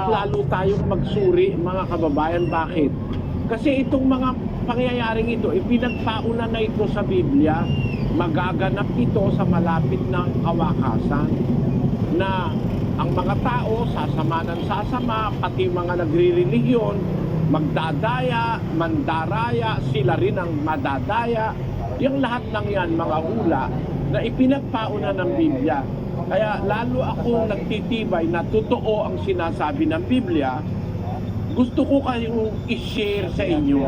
lalo tayong magsuri, mga kababayan. Bakit? Kasi itong mga pangyayaring ito, ipinagpauna na ito sa Biblia, magaganap ito sa malapit na kawakasan, na ang mga tao sasama ng sasama, pati mga nagre-religiyon, magdadaya, mandaraya, sila rin ang madadaya. Yung lahat ng yan, mga hula, na ipinagpauna ng Biblia. Kaya lalo akong nagtitibay na totoo ang sinasabi ng Biblia. Gusto ko kayong i-share sa inyo.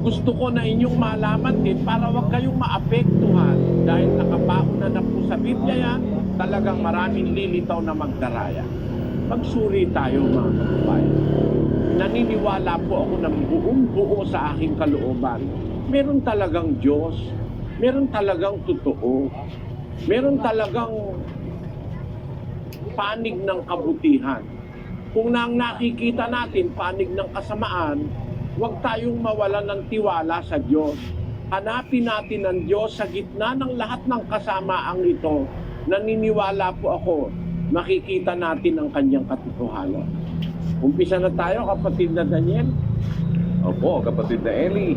Gusto ko na inyong malaman din para wag kayong maapektuhan dahil nakapauna na po sa Biblia yan, talagang maraming lilitaw na magdaraya. Magsuri tayo, mga kababayan. Naniniwala po ako ng buong buo sa aking kalooban. Meron talagang Diyos, meron talagang totoo, meron talagang panig ng kabutihan. Kung nang nakikita natin panig ng kasamaan, huwag tayong mawalan ng tiwala sa Diyos. Hanapin natin ang Diyos sa gitna ng lahat ng kasamaang ito. Naniniwala po ako, makikita natin ang kanyang katotohanan. Umpisa na tayo, kapatid na Daniel. Opo, kapatid na Eli.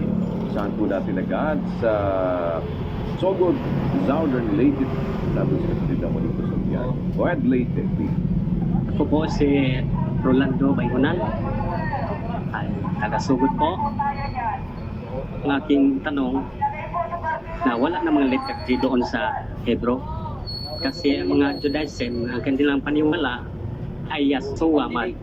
Saan po natin agad sa Sogod, Southern Leyte. Tapos kapatid na muli po sa Biyan. Go ahead, Leyte, please. Ako po si Rolando Bayunan, ay taga-Sugod po. Ang aking tanong, na wala na mga liturgy doon sa Hebro. Kasi ang mga Judaism, ang kanilang paniwala ay Yahshua man.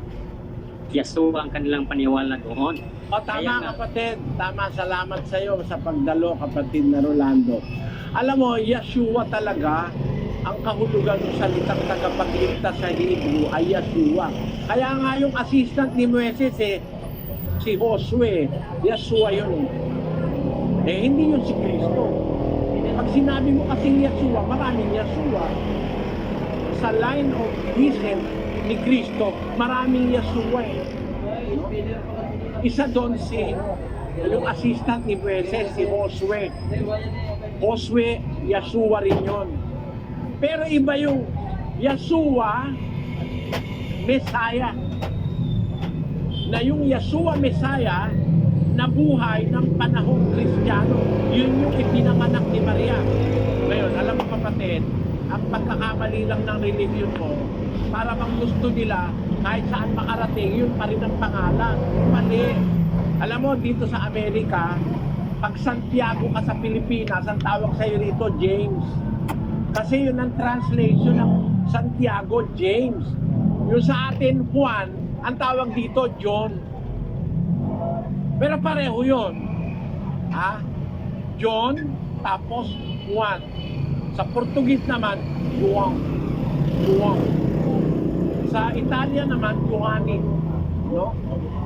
Yahshua ang kanilang paniwala doon. O tama, kapatid, tama, salamat sa iyo sa pagdalo, kapatid na Rolando. Alam mo, Yahshua talaga, ang kahulugan ng salitang tagapagligtas sa Hebrew ay Yahshua. Kaya nga yung assistant ni Moises si Josue, Yahshua yun. Hindi yun si Kristo. Pag sinabi mo kasing Yahshua, maraming Yahshua. Sa line of descent ni Kristo, maraming Yahshua Isa doon yung assistant ni Moises, si Josue. Josue, Yahshua rin yun. Pero iba yung Yahshua Messiah. Na yung Yahshua Messiah na buhay ng panahong Kristiyano. Yun yung ipinanganak ni Maria. Ngayon, alam mo kapatid, ang pagkakamali lang ng religion mo, para bang gusto nila kahit saan makarating, yun pa rin ang pangalan. Mali. Alam mo, dito sa Amerika, pag Santiago ka sa Pilipinas, ang tawag sa'yo rito, James. Kasi yun ang translation ng Santiago, James. Yung sa atin, Juan, ang tawag dito, John. Pero pareho yun. John, tapos Juan. Sa Portuguese naman, Juan. Juan. Sa Italia naman, Giovanni. No?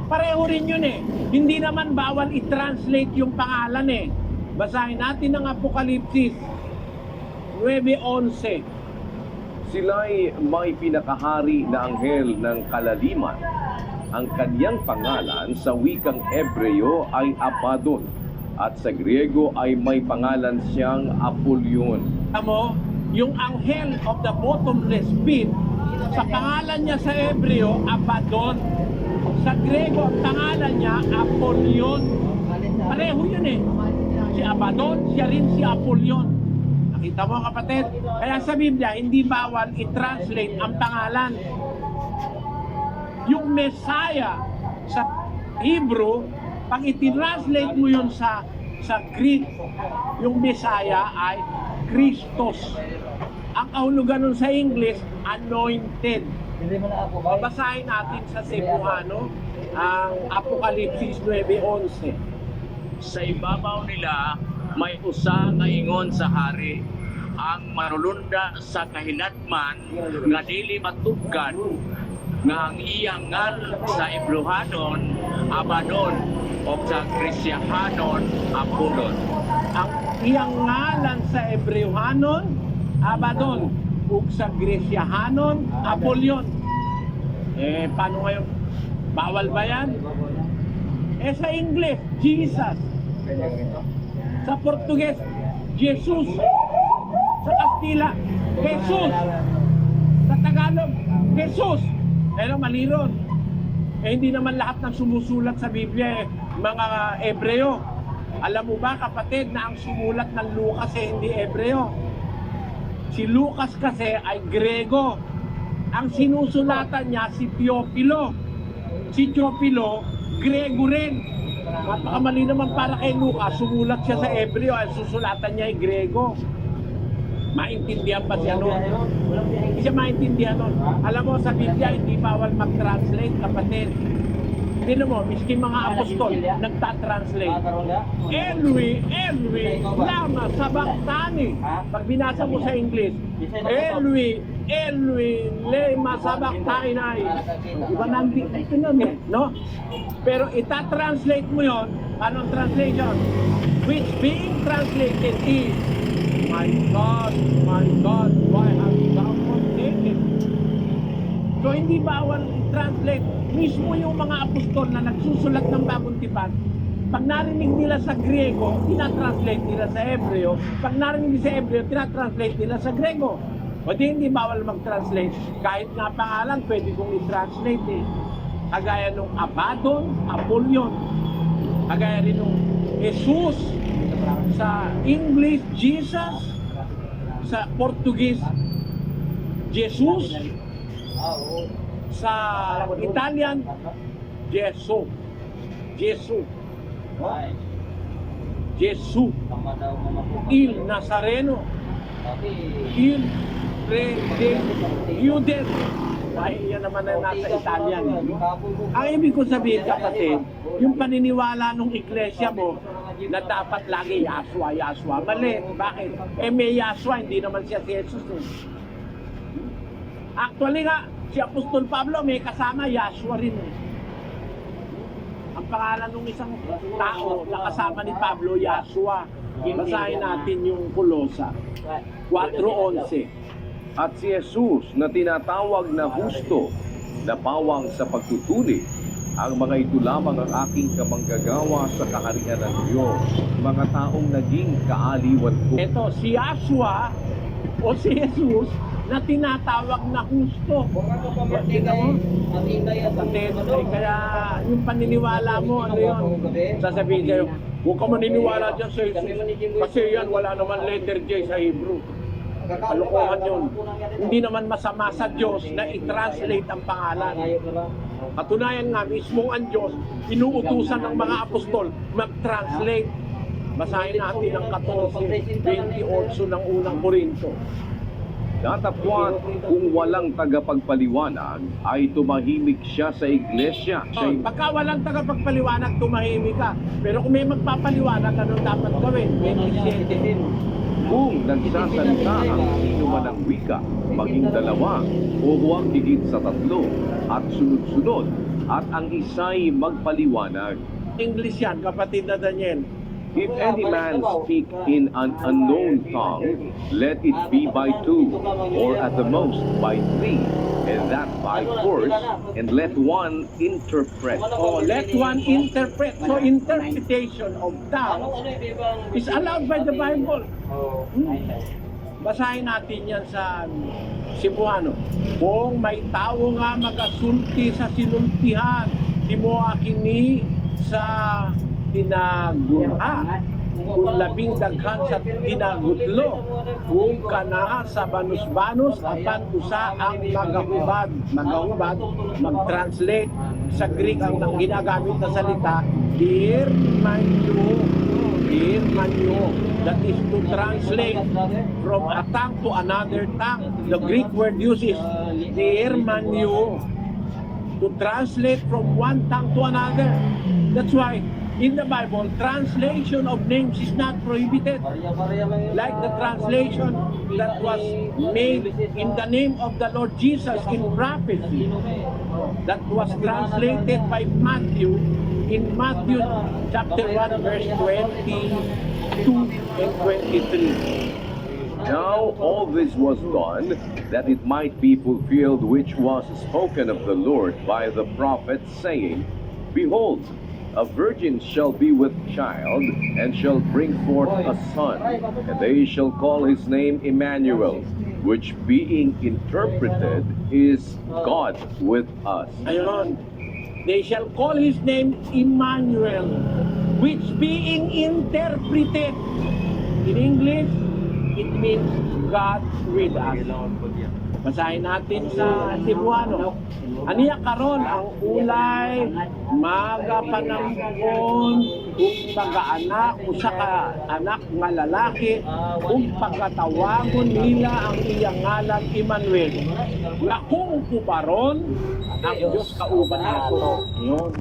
Pareho rin yun Hindi naman bawal i-translate yung pangalan Basahin natin ang Apokalipsis 9:11. Sila'y may pinakahari na anghel ng kalaliman. Ang kanyang pangalan sa wikang Hebreo ay Abaddon at sa Griego ay may pangalan siyang Apollyon. Mo, yung anghel of the bottomless pit, sa pangalan niya sa Hebreo, Abaddon. Sa Griego, ang pangalan niya, Apollyon. Pareho yun Si Abaddon, siya rin si Apollyon. Nakita mo kapatid? Kaya sa Biblia, hindi bawal i-translate ang pangalan. Yung Messiah sa Hebrew, pag i-translate mo yun sa Greek, yung Messiah ay Christos. Ang kahulugan nun sa English, anointed. Babasahin natin sa Cebuano ang Apokalipsis 9:11. Sa ibabaw nila may usa nga ingon sa hari, ang manulunda sa kahinatman nga dili matugkan, nga ang iyang ngal sa Hebrehanon Abaddon o sa Grisyahanon Apollon. Ang iyang ngalan sa Hebrehanon Abaddon ug sa Grisyahanon Apollyon. Paano ngayon? Bawal ba yan? Sa English, Jesus. Sa Portuguese, Jesus. Sa Kastila, Jesus. Sa Tagalog, Jesus. Pero mali ron. Hindi naman lahat ng sumusulat sa Biblia mga Ebreo. Alam mo ba kapatid na ang sumulat ng Lucas hindi Ebreo? Si Lucas kasi ay Grego. Ang sinusulatan niya si Teopilo. Si Teopilo, Grego rin. Napakamali naman para kay Lucas, sumulat siya sa Ebreo, ay susulatan niya ay Grego. Maintindihan ba siya nun? Hindi siya maintindihan nun. Alam mo, sa Biblia, hindi bawal mag-translate, kapatid. Tignan mo, miski mga apostol, nagta-translate. Elwi, lama, sabachthani. Pag binasa mo sa English, Elwi, lema, sabachthani. Iba nandito nun eh, no? Pero ita-translate mo yon, anong translation? Which being translated is, my God, why have thou forsaken? So hindi bawal i-translate. Mismo yung mga apostol na nagsusulat ng Bagong Tipan, pag narinig nila sa Griego, tinatranslate nila sa Hebreo. Pag narinig sa Hebreo, tinatranslate nila sa Grego. O di hindi bawal mag-translate. Kahit nga pangalan, pwede kong i-translate eh. Kagaya nung Abaddon, Apollyon. Kagaya rin nung Jesus. Sa English, Jesus. Sa Portuguese, Jesus. Sa Italian, Gesù. Il Nazareno. Il Re de Judes. Ay, yan naman na nasa Italian. Ang ibig ko sabihin, kapatid, yung paniniwala ng iglesia mo na dapat lagi Yahshua. Mali. Bakit? May Yahshua, hindi naman siya si Jesus. Actually nga, si Apostol Pablo may kasama Yahshua rin. Ang pangalan ng isang tao na kasama ni Pablo, Yahshua. Basahin natin yung Kulosa 4:11. At si Jesus na tinatawag na husto, na pawang sa pagtutuli, ang mga ito lamang ang aking kamanggagawa sa kaharian ng Diyos, mga taong naging kaaliwan ko. Ito, si Yahshua o si Jesus na tinatawag na husto. Tingnan mo? Kapatid, kaya yung paniniwala mo, ano yun? Sasabihin sa'yo, huwag ka maniniwala dyan sa Jesus. Kasi yan, wala naman letter J sa Hebrew. Kalokohan yun. Hindi naman masama sa Diyos na i-translate ang pangalan. Katunayan nga, mismo ang Diyos, inuutusan ng mga apostol mag-translate. Basahin natin ang 14:28 ng unang Korinto. Datapwat kung walang tagapagpaliwanag ay tumahimik siya sa iglesia. Pagka walang tagapagpaliwanag, tumahimik ka. Pero kung may magpapaliwanag, anong dapat gawin? 27. Kung nagsasalita ang sino man ng wika, maging dalawa o huwag higit sa 3 at sunod-sunod at ang isa'y magpaliwanag. English yan, kapatid na Daniel. If any man speak in an unknown tongue, let it be by 2, or at the most by 3, and that by force, and let one interpret. Oh, let one interpret. So interpretation of tongues is allowed by the Bible. Basahin natin yan sa Cebuano. Kung may tao nga magasulti sa sinultihan, di mo akini sa tinagula, kung labing daghan sa tinagutlo, kung kana sa banus-banus, apan usa ang magahubad, mag-translate sa Greek ang ginagamit na salita, dirmanyo, that is to translate from a tongue to another tongue. The Greek word used is dirmanyo, to translate from one tongue to another. That's why in the Bible, translation of names is not prohibited. Like the translation that was made in the name of the Lord Jesus in prophecy, that was translated by Matthew in Matthew chapter 1 verse 22 and 23. Now all this was done, that it might be fulfilled which was spoken of the Lord by the prophet, saying, Behold, a virgin shall be with child, and shall bring forth a son, and they shall call his name Emmanuel, which being interpreted is God with us. Ayun. They shall call his name Emmanuel, which being interpreted in English, it means God with us. Basahin natin sa Cebuano. Aniya karon ang ulay magapanampon ug pagaanak usa ka anak nga lalaki ug pagkatawagon nila ang iyang ngalan Emmanuel. Nga kung kuparon ang Diyos kauban nato. Yun.